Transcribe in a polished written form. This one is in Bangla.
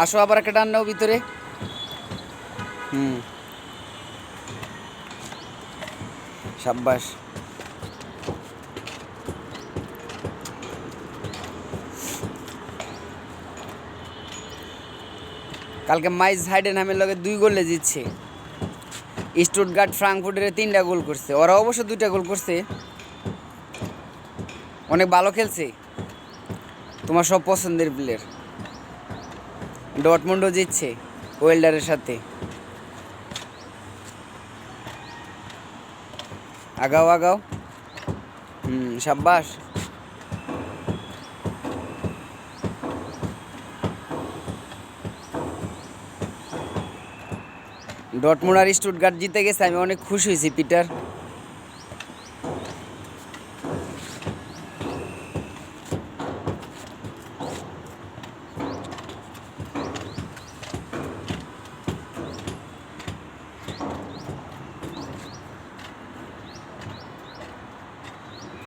আসো আবার একটা টান নাও ভিতরে। সাব্বাস। কালকে মাইস হাইডেনহামের লগে 2 গোলে জিতছে। স্টুটগার্ট ফ্রাঙ্কফুর্টের 3টা গোল করছে, ওরা অবশ্য 2টা গোল করছে। অনেক ভালো খেলছে, তোমার সব পছন্দের প্লেয়ার। ডটমুন্ডও জিতছে ওয়েল্ডারের সাথে। আগাও আগাও। সাব্বাস। ডটমুন্ড আর স্টুটগার্ট জিতে গেছে, আমি অনেক খুশি হয়েছি পিটার।